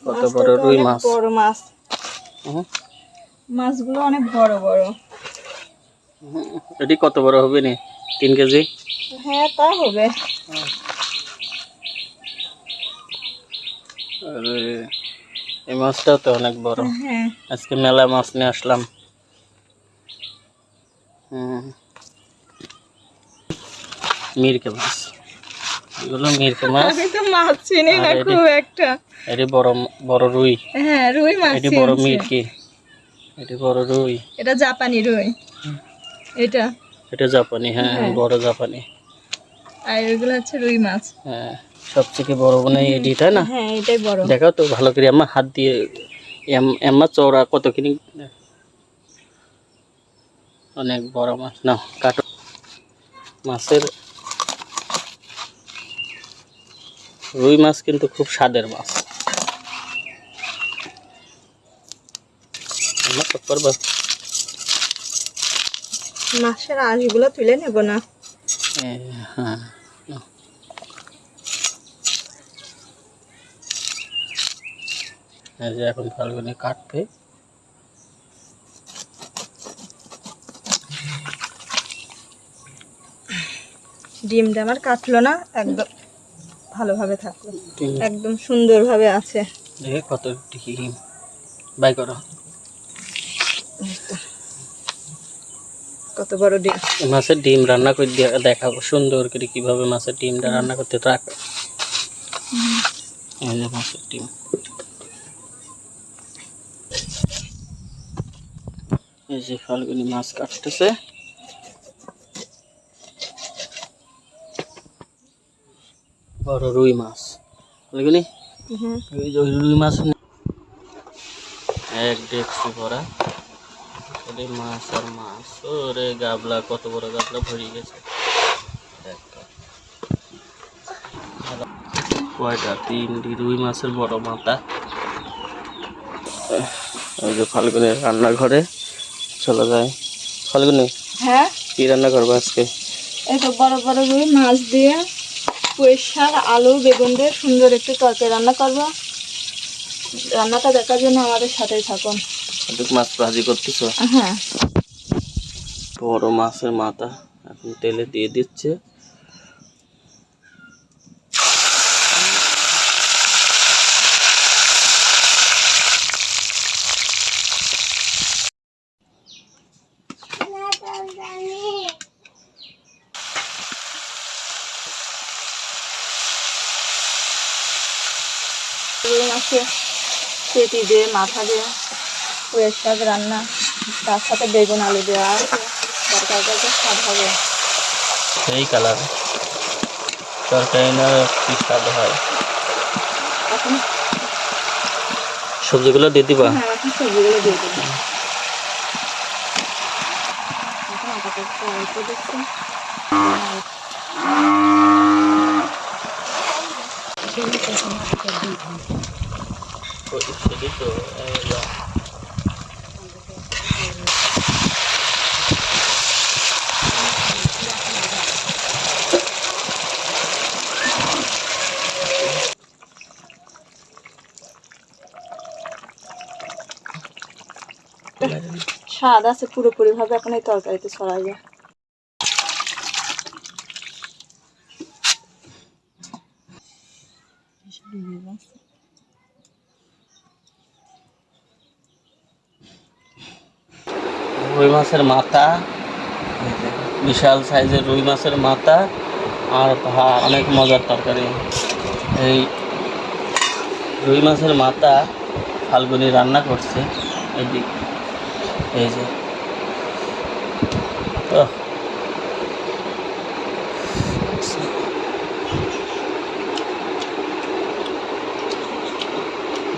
কত বড় রুই মাছ, বড় মাছ। মাছগুলো অনেক বড় বড়। এটি কত বড় হবে নি? 3 কেজি? হ্যাঁ, তা হবে। আরে এই মাছটাও তো অনেক বড়। হ্যাঁ, আজকে মেলা মাছ নিয়ে আসলাম। মিরকে মাছ, এগুলো মিরকে মাছ। আমি তো মাছ চিনি না খুব একটা। এটি বড় বড় রুই। হ্যাঁ, রুই মাছ। এটি বড় মিরকি, এটি বড় রুই। এটা জাপানি রুই। এটা জাপানি। হ্যাঁ, বড় জাপানি। আর এগুলো হচ্ছে রুই মাছ। হ্যাঁ, সবথেকে বড় মনে হয় এটি, তাই না? হ্যাঁ, এটাই বড়। দেখাও তো ভালো করে আমার হাত দিয়ে। এম্মা চওড়া কতখানি? অনেক বড় মাছ। না কাটো। মাছের রুই মাছ কিন্তু খুব স্বাদের মাছ। মাছের আঁশগুলো তুলে নেব না? হ্যাঁ, এই যে এখন ফাল্গুনি কাটবে। ডিমটা আমার কাটলো না, একদম ভালোভাবে থাকলো, একদম সুন্দরভাবে আছে। দেখে কত ডিম বাই করো। কত বড় ডিম। মাছের ডিম রান্না করে দেখাবো সুন্দর করে কিভাবে মাছের ডিমটা রান্না করতে থাকো। এই যে মাছের ডিম, এই যে ফাল্গুনি মাছ কাটতেছে। বড় রুই মাছ ফাল্গুনি। এই যে রুই মাছ এক ডেকচি ভরা মাছ। আর মাছ, ওরে গাবলা, কত বড় গাবলা ভরে গেছে। কয়টা? 3টি রুই মাছের বড় মাথা। ওই যে ফাল্গুনের রান্নাঘরে চলে যায়। ফাল্গুনি, হ্যাঁ, কি রান্না করবো আজকে? এই তো বড় বড় রুই মাছ দিয়ে পুঁই শাক, আলু, বেগুন দিয়ে সুন্দর একটু তরকারি রান্না করবো। রান্নাটা দেখার জন্য আমাদের সাথেই থাকুন। মাছ ভাজি করতেছো? হ্যাঁ, বড় মাছের মাথা এখন তেলে দিয়ে দিচ্ছে। রুই মাছের পেটি দিয়ে, মাথা দিয়ে পুঁই শাক রান্না, তার সাথে বেগুন আলু দেওয়া আছে। তরকারিটা স্বাদ হবে। সেই কালার তরকারি না, কি স্বাদ হয়। এখন সবজিগুলো দিয়ে দিবা? হ্যাঁ, এখন সবজিগুলো দিয়ে দেবো। এখন আপাতত অল্প দিচ্ছি। স্বাদ আছে পুরোপুরি ভাবে এখন এই তরকারিতে ছড়াই যায়। রুই মাছের মাথা, বিশাল সাইজের রুই মাছের মাথা আর ভাত, অনেক মজার তরকারি। এই রুই মাছের মাথা ফাল্গুনি রান্না করছে। এদিক এই যে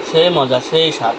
সেই মজা, সেই স্বাদ।